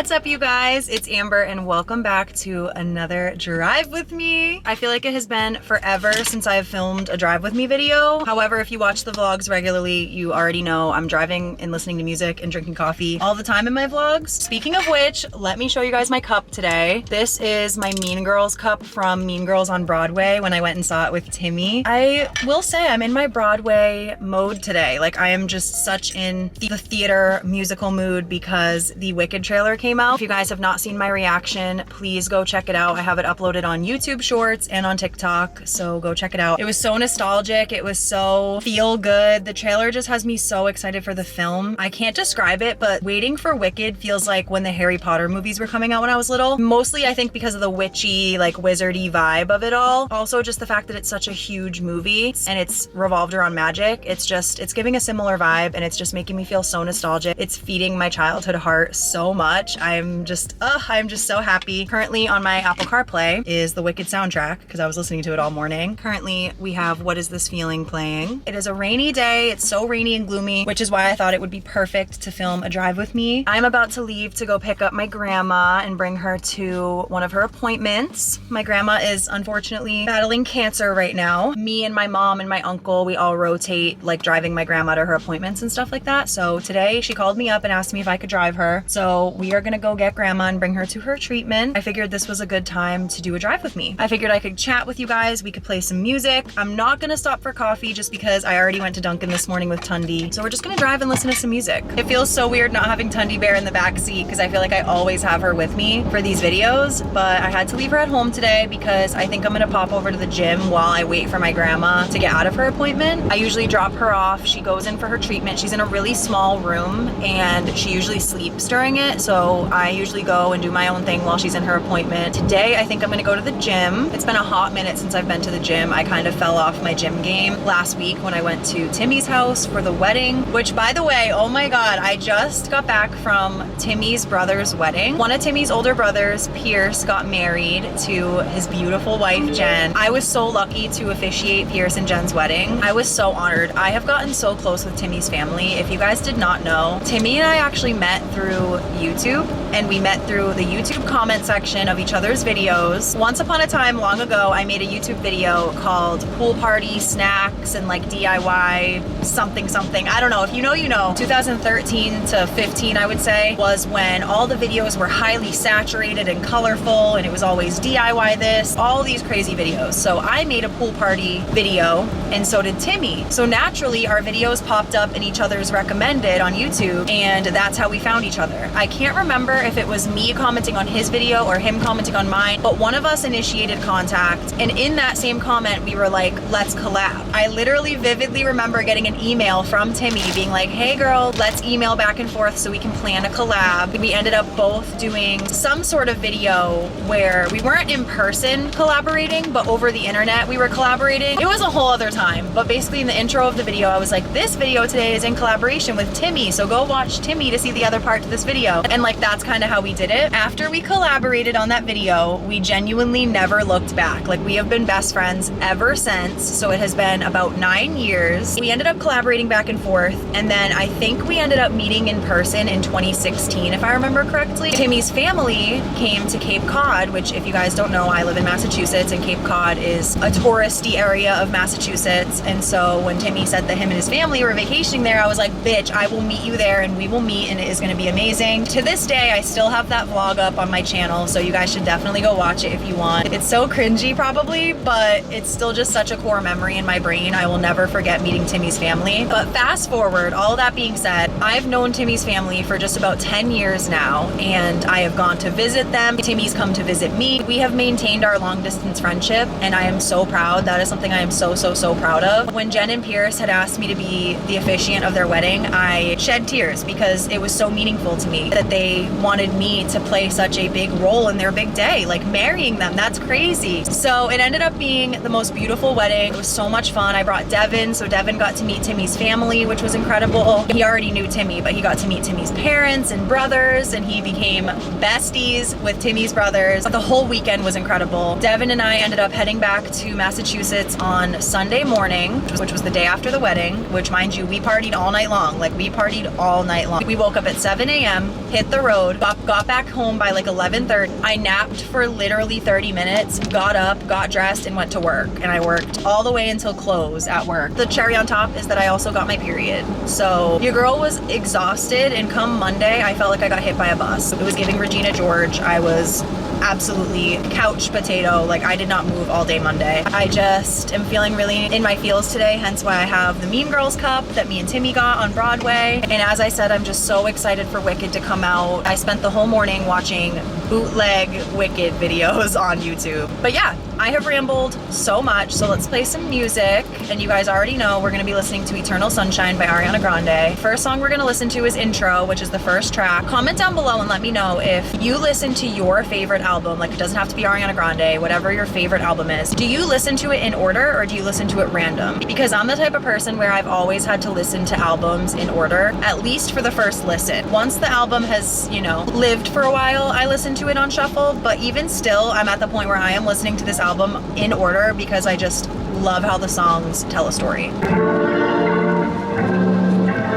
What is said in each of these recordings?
What's up, you guys? It's Amber and welcome back to another drive with me. I feel like it has been forever since I have filmed a drive with me video. However, if you watch the vlogs regularly, you already know I'm driving and listening to music and drinking coffee all the time in my vlogs. Speaking of which, let me show you guys my cup today. This is my Mean Girls cup from Mean Girls on Broadway when I went and saw it with Timmy. I will say I'm in my Broadway mode today. Like, I am just such in the theater musical mood because the Wicked trailer came out. If you guys have not seen my reaction, please go check it out. I have it uploaded on YouTube Shorts and on TikTok, so go check it out. It was so nostalgic. It was so feel good. The trailer just has me so excited for the film. I can't describe it, but waiting for Wicked feels like when the Harry Potter movies were coming out when I was little. Mostly, I think, because of the witchy, like wizardy vibe of it all. Also, just the fact that it's such a huge movie and it's revolved around magic. It's giving a similar vibe and it's just making me feel so nostalgic. It's feeding my childhood heart so much. I'm just so happy. Currently on my Apple CarPlay is the Wicked soundtrack because I was listening to it all morning. Currently we have What Is This Feeling playing. It is a rainy day. It's so rainy and gloomy, which is why I thought it would be perfect to film a drive with me. I'm about to leave to go pick up my grandma and bring her to one of her appointments. My grandma is unfortunately battling cancer right now. Me and my mom and my uncle, we all rotate like driving my grandma to her appointments and stuff like that. So today she called me up and asked me if I could drive her. So we are gonna go get grandma and bring her to her treatment. I figured this was a good time to do a drive with me. I figured I could chat with you guys. We could play some music. I'm not gonna stop for coffee just because I already went to Dunkin' this morning with Tundi. So we're just gonna drive and listen to some music. It feels so weird not having Tundi Bear in the back seat because I feel like I always have her with me for these videos, but I had to leave her at home today because I think I'm gonna pop over to the gym while I wait for my grandma to get out of her appointment. I usually drop her off. She goes in for her treatment. She's in a really small room and she usually sleeps during it. So I usually go and do my own thing while she's in her appointment. Today, I think I'm gonna go to the gym. It's been a hot minute since I've been to the gym. I kind of fell off my gym game last week when I went to Timmy's house for the wedding, which, by the way, oh my God, I just got back from Timmy's brother's wedding. One of Timmy's older brothers, Pierce, got married to his beautiful wife, Jen. I was so lucky to officiate Pierce and Jen's wedding. I was so honored. I have gotten so close with Timmy's family. If you guys did not know, Timmy and I actually met through YouTube, and we met through the YouTube comment section of each other's videos. Once upon a time, long ago, I made a YouTube video called Pool Party Snacks and like DIY something. I don't know. If you know, you know. 2013 to 15, I would say, was when all the videos were highly saturated and colorful, and it was always DIY this, all these crazy videos. So I made a pool party video, and so did Timmy. So naturally, our videos popped up in each other's recommended on YouTube, and that's how we found each other. I can't remember if it was me commenting on his video or him commenting on mine, but one of us initiated contact, and in that same comment, we were like, let's collab. I literally vividly remember getting an email from Timmy being like, hey girl, let's email back and forth so we can plan a collab. We ended up both doing some sort of video where we weren't in person collaborating, but over the internet we were collaborating. It was a whole other time, but basically in the intro of the video, I was like, this video today is in collaboration with Timmy, so go watch Timmy to see the other part to this video. And like, that's kind of how we did it. After we collaborated on that video, we genuinely never looked back. Like, we have been best friends ever since. So it has been about 9 years. We ended up collaborating back and forth, and then I think we ended up meeting in person in 2016, if I remember correctly. Timmy's family came to Cape Cod, which, if you guys don't know, I live in Massachusetts, and Cape Cod is a touristy area of Massachusetts. And so when Timmy said that him and his family were vacationing there, I was like, bitch, I will meet you there and we will meet, and it is gonna be amazing. To this day, I still have that vlog up on my channel, so you guys should definitely go watch it if you want. It's so cringy probably, but it's still just such a core memory in my brain. I will never forget meeting Timmy's family. But fast forward, all that being said, I've known Timmy's family for just about 10 years now, and I have gone to visit them. Timmy's come to visit me. We have maintained our long distance friendship, and I am so proud. That is something I am so proud of. When Jen and Pierce had asked me to be the officiant of their wedding, I shed tears because it was so meaningful to me that they wanted me to play such a big role in their big day, like marrying them. That's crazy. So it ended up being the most beautiful wedding. It was so much fun. I brought Devin, so Devin got to meet Timmy's family, which was incredible. He already knew Timmy, but he got to meet Timmy's parents and brothers, and he became besties with Timmy's brothers. The whole weekend was incredible. Devin and I ended up heading back to Massachusetts on Sunday morning, which was the day after the wedding, which, mind you, we partied all night long. Like, We partied all night long. We woke up at 7 a.m., hit the road, got back home by like 11:30. I napped for literally 30 minutes, got up, got dressed, and went to work. And I worked all the way until close at work. The cherry on top is that I also got my period. So your girl was exhausted, and come Monday, I felt like I got hit by a bus. It was giving Regina George. I was absolutely couch potato. Like, I did not move all day Monday. I just am feeling really in my feels today, hence why I have the Mean Girls cup that me and Timmy got on Broadway. And as I said, I'm just so excited for Wicked to come out. I spent the whole morning watching bootleg Wicked videos on YouTube. But yeah, I have rambled so much, so let's play some music. And you guys already know we're gonna be listening to Eternal Sunshine by Ariana Grande. First song we're gonna listen to is Intro, which is the first track. Comment down below and let me know if you listen to your favorite album. Like, it doesn't have to be Ariana Grande, whatever your favorite album is. Do you listen to it in order, or do you listen to it random? Because I'm the type of person where I've always had to listen to albums in order, at least for the first listen. Once the album has, you know, lived for a while, I listen to it on shuffle, but even still, I'm at the point where I am listening to this album in order because I just love how the songs tell a story.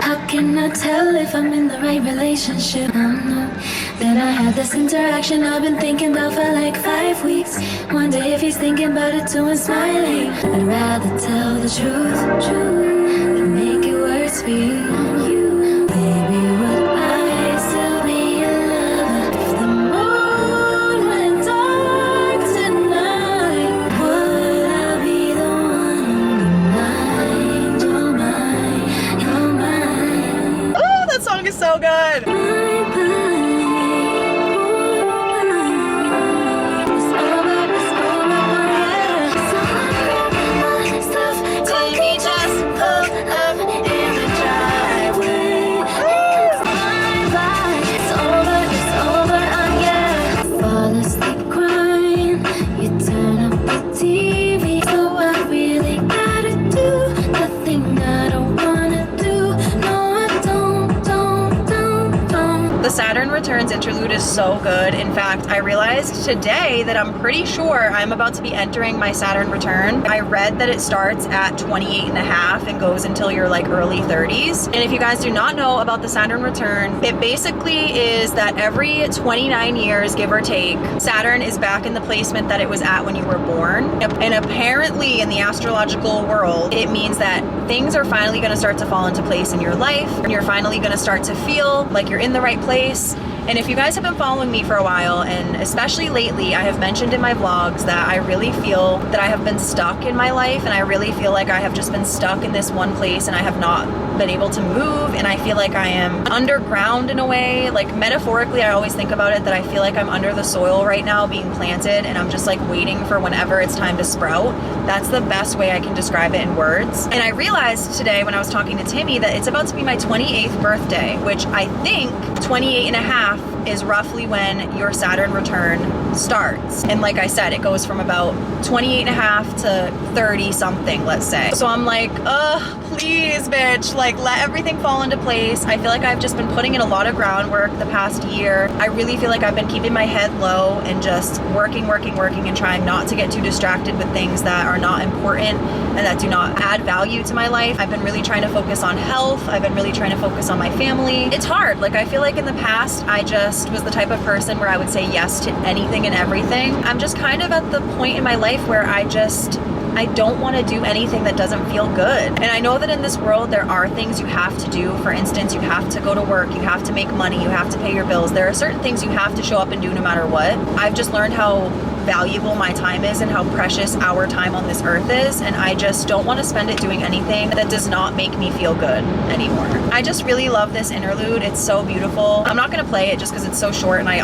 How can I tell if I'm in the right relationship? I don't know. Then I had this interaction I've been thinking about for like 5 weeks. Wonder if he's thinking about it too and smiling. I'd rather tell the truth than make it worse for you. Baby, would I still be in love if the moon went dark tonight? Would I be the one on your mind, your mind? Oh, that song is so good. Saturn Returns interlude is so good. In fact, I realized today that I'm pretty sure I'm about to be entering my Saturn return. I read that it starts at 28 and a half and goes until your like early 30s. And if you guys do not know about the Saturn return, it basically is that every 29 years, give or take, Saturn is back in the placement that it was at when you were born. And apparently in the astrological world, it means that things are finally going to start to fall into place in your life, and you're finally going to start to feel like you're in the right place. And if you guys have been following me for a while, and especially lately, I have mentioned in my vlogs that I really feel that I have been stuck in my life, and I really feel like I have just been stuck in this one place and I have not been able to move, and I feel like I am underground in a way. Like, metaphorically, I always think about it that I feel like I'm under the soil right now being planted, and I'm just like waiting for whenever it's time to sprout. That's the best way I can describe it in words. And I realized today when I was talking to Timmy that it's about to be my 28th birthday, which I think 28 and a half is roughly when your Saturn return starts. And like I said, it goes from about 28 and a half to 30 something, let's say. So I'm like, please, bitch, like, let everything fall into place. I feel like I've just been putting in a lot of groundwork the past year. I really feel like I've been keeping my head low and just working and trying not to get too distracted with things that are not important and that do not add value to my life. I've been really trying to focus on health. I've been really trying to focus on my family. It's hard. Like, I feel like in the past, I just was the type of person where I would say yes to anything and everything. I'm just kind of at the point in my life where I don't want to do anything that doesn't feel good. And I know that in this world, there are things you have to do. For instance, you have to go to work, you have to make money, you have to pay your bills. There are certain things you have to show up and do no matter what. I've just learned how valuable my time is and how precious our time on this earth is, and I just don't want to spend it doing anything that does not make me feel good anymore. I just really love this interlude. It's so beautiful. I'm not gonna play it just because it's so short, and I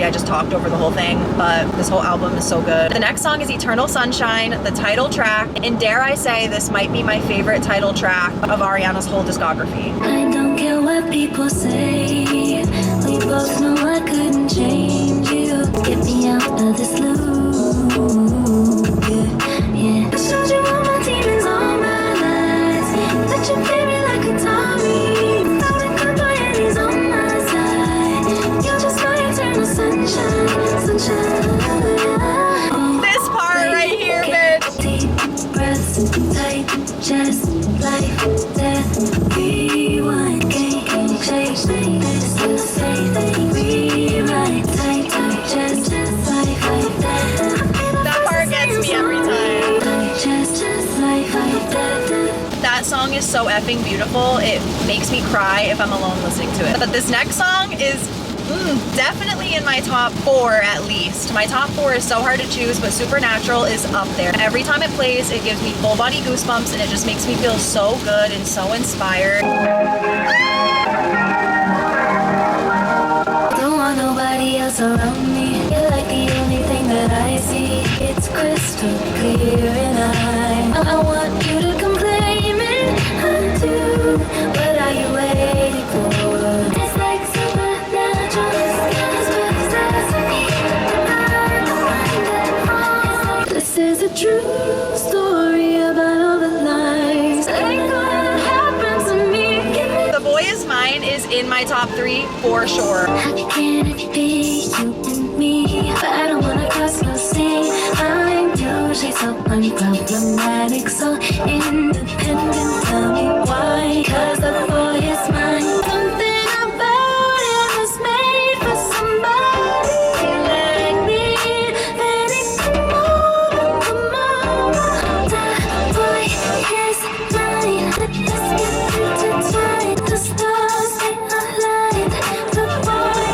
just talked over the whole thing, but this whole album is so good. The next song is Eternal Sunshine, the title track, and dare I say this might be my favorite title track of Ariana's whole discography. I don't care what people say, we both know I couldn't change you. Get me out of this loop. Yeah. I showed you all my demons, all my lies. Let you play me like a Tommy. Thought it could buy and he's on my side. You're just my eternal sunshine. This part right here, bitch. Deep breaths, tight chest, life, death, rewind game. song is so effing beautiful, it makes me cry if I'm alone listening to it. But this next song is definitely in my top 4 at least. My top 4 is so hard to choose, but Supernatural is up there. Every time it plays, it gives me full body goosebumps, and it just makes me feel so good and so inspired. Don't want nobody else around me. You're like the only thing that I see. It's crystal clear and I want you to come claim it. I do. What are you waiting for? It's like supernatural. This is a true story about all the lies that happened to me. The Boy Is Mine is in my top 3 for sure. How can it be you and me? But I don't wanna cross no sea. I'm usually so unproblematic, so independent. Tell me why? 'Cause the boy is mine. Something about him is made for somebody like me. Baby, come on, come on. The boy is mine. Let's get intertwined. The stars they align. The boy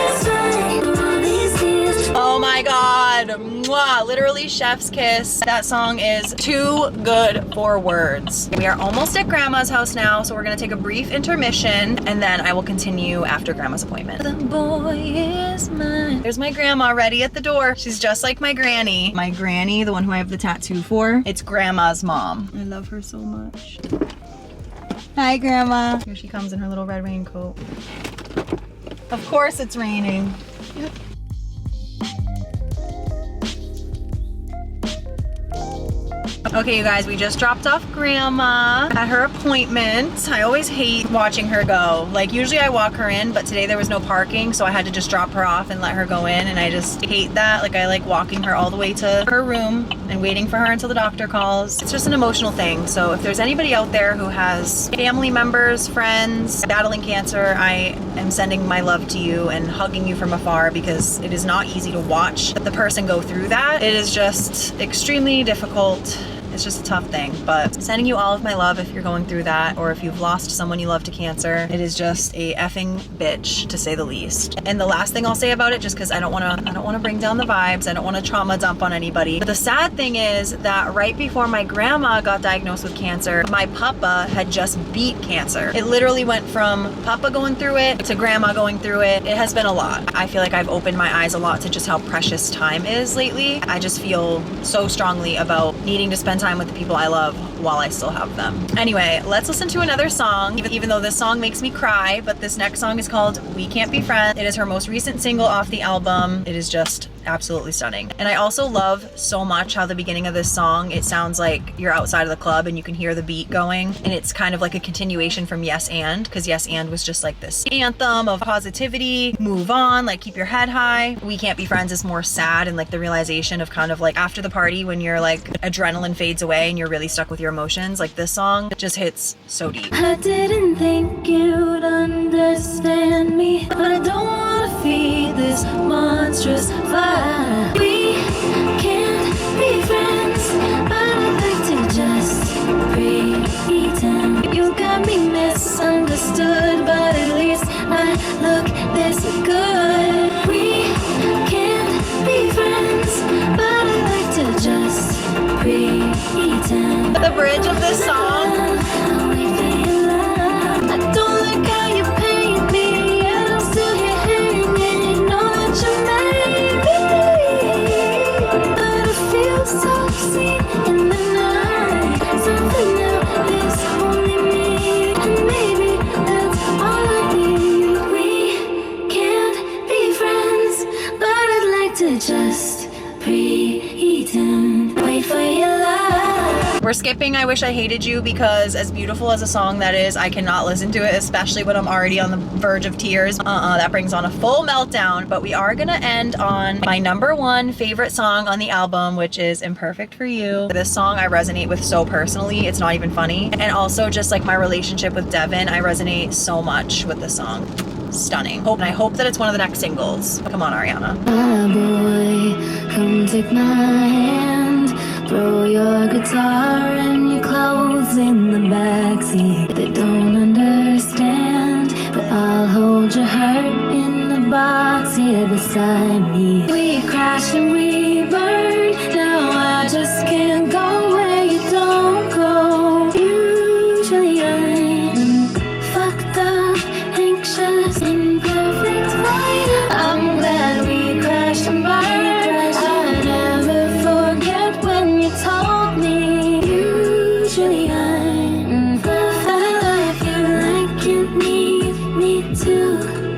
is mine. All these years. Oh my god, mwah, literally chef's kiss. That song is too good for words. We are almost at Grandma's house now, so we're gonna take a brief intermission, and then I will continue after Grandma's appointment. The boy is mine. There's my grandma ready at the door. She's just like my granny. My granny, the one who I have the tattoo for, it's Grandma's mom. I love her so much. Hi, Grandma. Here she comes in her little red raincoat. Of course it's raining. Okay, you guys, we just dropped off Grandma at her appointment. I always hate watching her go. Like, usually I walk her in, but today there was no parking, so I had to just drop her off and let her go in, and I just hate that. Like, I like walking her all the way to her room and waiting for her until the doctor calls. It's just an emotional thing. So if there's anybody out there who has family members, friends battling cancer, I am sending my love to you and hugging you from afar, because it is not easy to watch the person go through that. It is just extremely difficult. It's just a tough thing, but sending you all of my love if you're going through that, or if you've lost someone you love to cancer. It is just a effing bitch, to say the least. And the last thing I'll say about it, just because I don't want to bring down the vibes, I don't want to trauma dump on anybody, but the sad thing is that right before my grandma got diagnosed with cancer, my papa had just beat cancer. It literally went from papa going through it to grandma going through it. It has been a lot. I feel like I've opened my eyes a lot to just how precious time is lately. I just feel so strongly about needing to spend time with the people I love while I still have them. Anyway, let's listen to another song, even though this song makes me cry, but this next song is called We Can't Be Friends. It is her most recent single off the album. It is just absolutely stunning. And I also love so much how the beginning of this song, it sounds like you're outside of the club and you can hear the beat going, and it's kind of like a continuation from Yes And, because Yes And was just like this anthem of positivity, move on, like keep your head high. We Can't Be Friends is more sad and like the realization of kind of like after the party when your like adrenaline fades away and you're really stuck with your emotions. Like this song just hits so deep. I didn't think you'd understand me, but I don't want to feed this monstrous fire. We can't be friends, but I'd like to just pretend. You got me misunderstood, but at least I look this good. We can't be friends, but I'd like to just pretend. The bridge of this song, I don't like how you paint me, and I'm still here hanging. Know that you made me, but it feels so seen in the night. Something new is only me, and maybe that's all I need. We can't be friends, but I'd like to just pretend. Wait for your love. we're skipping I Wish I Hated You, because as beautiful as a song that is, I cannot listen to it, especially when I'm already on the verge of tears. That brings on a full meltdown. But we are gonna end on my #1 favorite song on the album, which is Imperfect for You. This song I resonate with so personally, it's not even funny. And also just like my relationship with Devin, I resonate so much with this song. Stunning. And I hope that it's one of the next singles. Come on, Ariana. Ah, boy, come take my hand. Throw your guitar and your clothes in the bag. behind. Follow if you like, you need me to.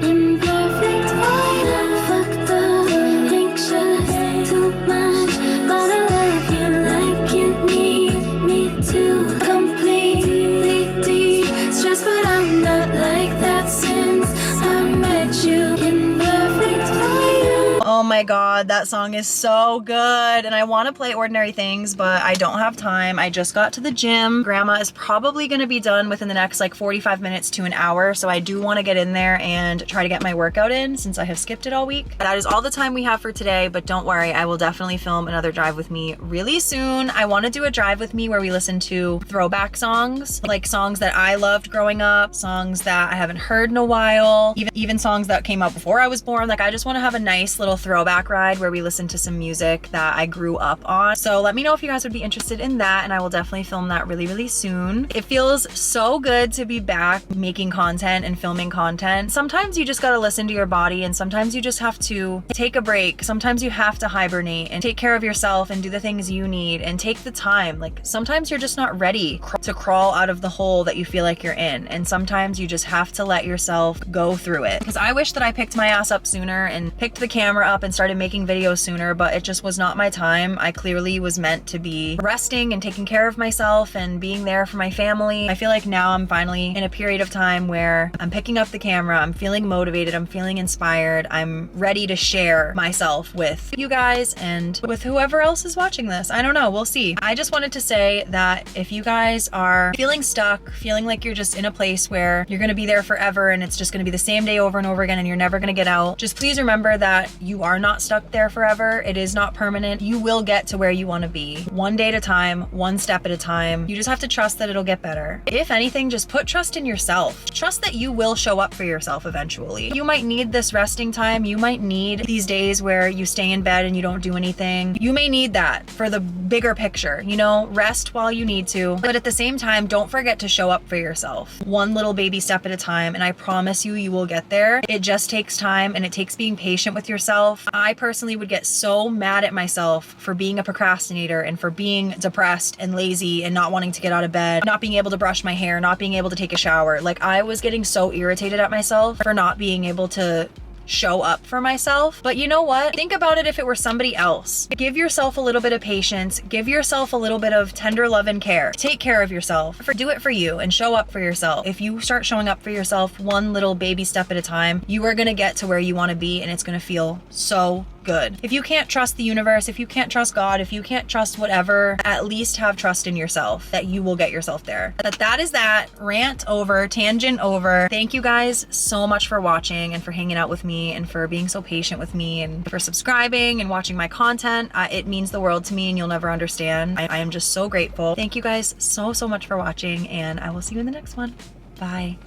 Imperfect for you, fucked up, anxious, too much. Follow if you like, you need me to. Completely deep, stressed, but I'm not like that since I met you. Imperfect for you. Oh my god, that song is so good. And I want to play Ordinary Things, but I don't have time. I just got to the gym. Grandma is probably going to be done within the next like 45 minutes to an hour. So I do want to get in there and try to get my workout in since I have skipped it all week. That is all the time we have for today, but don't worry, I will definitely film another drive with me really soon. I want to do a drive with me where we listen to throwback songs, like songs that I loved growing up, songs that I haven't heard in a while, even songs that came out before I was born. Like I just want to have a nice little throwback ride where we listen to some music that I grew up on. So let me know if you guys would be interested in that, and I will definitely film that really soon. It feels so good to be back making content and filming content. Sometimes you just gotta listen to your body, and sometimes you just have to take a break. Sometimes you have to hibernate and take care of yourself and do the things you need and take the time. Like sometimes you're just not ready to crawl out of the hole that you feel like you're in, and sometimes you just have to let yourself go through it. Because I wish that I picked my ass up sooner and picked the camera up and started making videos sooner, but it just was not my time. I clearly was meant to be resting and taking care of myself and being there for my family. I feel like now I'm finally in a period of time where I'm picking up the camera, I'm feeling motivated, I'm feeling inspired, I'm ready to share myself with you guys and with whoever else is watching this. I don't know, we'll see. I just wanted to say that if you guys are feeling stuck, feeling like you're just in a place where you're gonna be there forever and it's just gonna be the same day over and over again and you're never gonna get out, just please remember that you are not stuck there forever. It is not permanent. You will get to where you want to be, one day at a time, one step at a time. You just have to trust that it'll get better. If anything, just put trust in yourself. Trust that you will show up for yourself eventually. You might need this resting time. You might need these days where you stay in bed and you don't do anything. You may need that for the bigger picture, you know, rest while you need to. But at the same time, don't forget to show up for yourself. One little baby step at a time, and I promise you, you will get there. It just takes time, and it takes being patient with yourself. I personally would get so mad at myself for being a procrastinator and for being depressed and lazy and not wanting to get out of bed, not being able to brush my hair, not being able to take a shower. Like I was getting so irritated at myself for not being able to show up for myself. But you know what? Think about it if it were somebody else. Give yourself a little bit of patience. Give yourself a little bit of tender love and care. Take care of yourself. Do it for you and show up for yourself. If you start showing up for yourself one little baby step at a time, you are gonna get to where you wanna be, and it's gonna feel so good. If you can't trust the universe, if you can't trust God, if you can't trust whatever, at least have trust in yourself that you will get yourself there. That is that. Rant over, tangent over. Thank you guys so much for watching and for hanging out with me and for being so patient with me and for subscribing and watching my content. It means the world to me and you'll never understand. I am just so grateful. Thank you guys so much for watching, and I will see you in the next one. Bye.